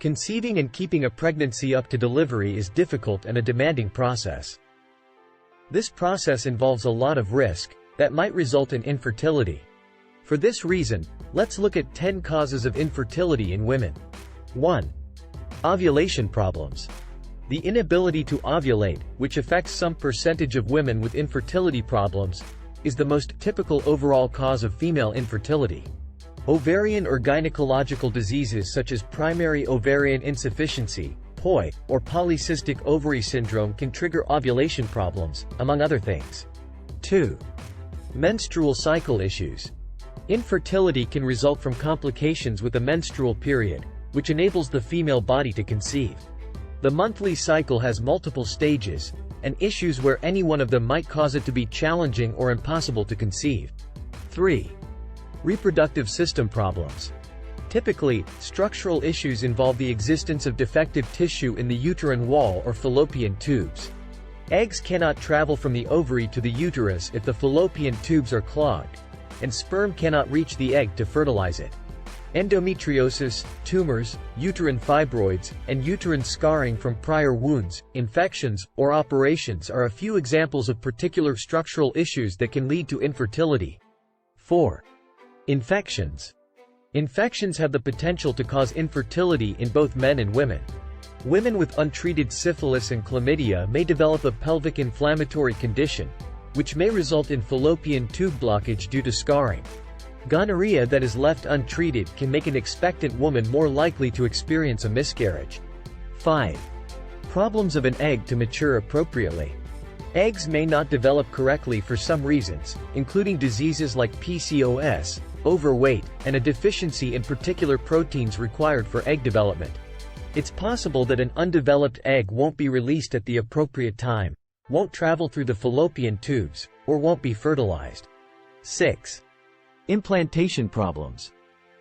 Conceiving and keeping a pregnancy up to delivery is difficult and a demanding process. This process involves a lot of risk that might result in infertility. For this reason, let's look at 10 causes of infertility in women. 1. Ovulation problems. The inability to ovulate, which affects some percentage of women with infertility problems, is the most typical overall cause of female infertility. Ovarian or gynecological diseases such as primary ovarian insufficiency, POI, or polycystic ovary syndrome can trigger ovulation problems, among other things. 2. Menstrual cycle issues. Infertility can result from complications with the menstrual period, which enables the female body to conceive. The monthly cycle has multiple stages, and issues where any one of them might cause it to be challenging or impossible to conceive. 3. Reproductive system problems. Typically, structural issues involve the existence of defective tissue in the uterine wall or fallopian tubes. Eggs cannot travel from the ovary to the uterus if the fallopian tubes are clogged, and sperm cannot reach the egg to fertilize it. Endometriosis, tumors, uterine fibroids, and uterine scarring from prior wounds, infections, or operations are a few examples of particular structural issues that can lead to infertility. 4. Infections. Infections have the potential to cause infertility in both men and women. Women with untreated syphilis and chlamydia may develop a pelvic inflammatory condition, which may result in fallopian tube blockage due to scarring. Gonorrhea that is left untreated can make an expectant woman more likely to experience a miscarriage. 5. Problems of an egg to mature appropriately. Eggs may not develop correctly for some reasons, including diseases like PCOS, overweight, and a deficiency in particular proteins required for egg development. It's possible that an undeveloped egg won't be released at the appropriate time, won't travel through the fallopian tubes, or won't be fertilized. 6. Implantation problems.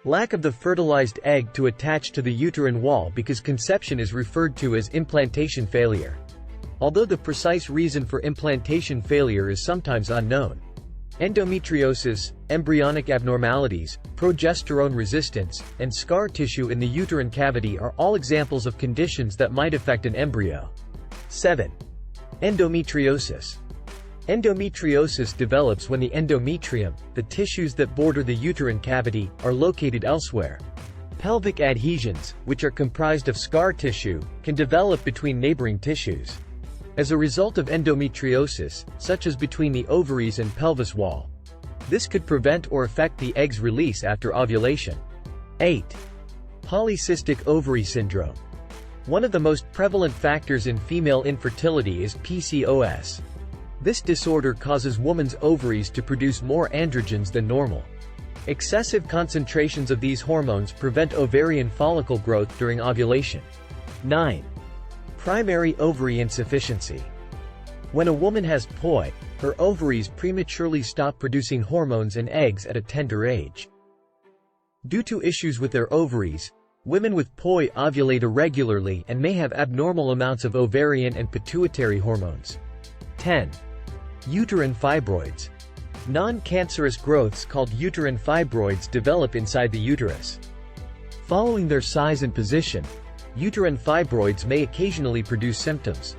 Lack of the fertilized egg to attach to the uterine wall because conception is referred to as implantation failure. Although the precise reason for implantation failure is sometimes unknown. Endometriosis, embryonic abnormalities, progesterone resistance, and scar tissue in the uterine cavity are all examples of conditions that might affect an embryo. 7. Endometriosis. Endometriosis develops when the endometrium, the tissues that border the uterine cavity, are located elsewhere. Pelvic adhesions, which are comprised of scar tissue, can develop between neighboring tissues. As a result of endometriosis, such as between the ovaries and pelvis wall, this could prevent or affect the egg's release after ovulation. 8. Polycystic ovary syndrome. One of the most prevalent factors in female infertility is PCOS. This disorder causes women's ovaries to produce more androgens than normal. Excessive concentrations of these hormones prevent ovarian follicle growth during ovulation. 9. Primary ovary insufficiency. When a woman has POI, her ovaries prematurely stop producing hormones and eggs at a tender age. Due to issues with their ovaries, women with POI ovulate irregularly and may have abnormal amounts of ovarian and pituitary hormones. 10. Uterine fibroids. Non-cancerous growths called uterine fibroids develop inside the uterus. Following their size and position, uterine fibroids may occasionally produce symptoms.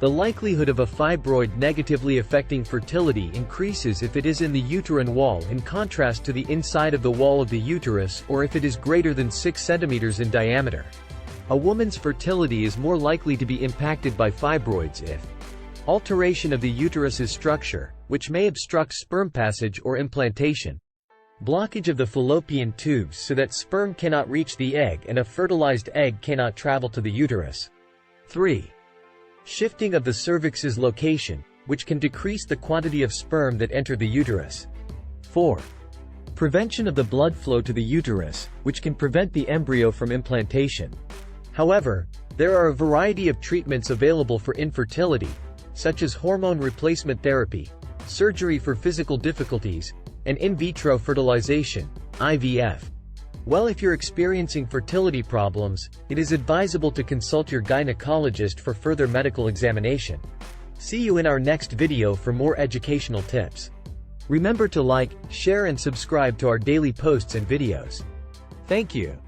The likelihood of a fibroid negatively affecting fertility increases if it is in the uterine wall in contrast to the inside of the wall of the uterus or if it is greater than 6 centimeters in diameter. A woman's fertility is more likely to be impacted by fibroids if alteration of the uterus's structure, which may obstruct sperm passage or implantation, blockage of the fallopian tubes so that sperm cannot reach the egg and a fertilized egg cannot travel to the uterus. 3. Shifting of the cervix's location, which can decrease the quantity of sperm that enter the uterus. 4. Prevention of the blood flow to the uterus, which can prevent the embryo from implantation. However, there are a variety of treatments available for infertility, such as hormone replacement therapy, surgery for physical difficulties, and in vitro fertilization, IVF. Well, if you're experiencing fertility problems, it is advisable to consult your gynecologist for further medical examination. See you in our next video for more educational tips. Remember to like, share and subscribe to our daily posts and videos. Thank you.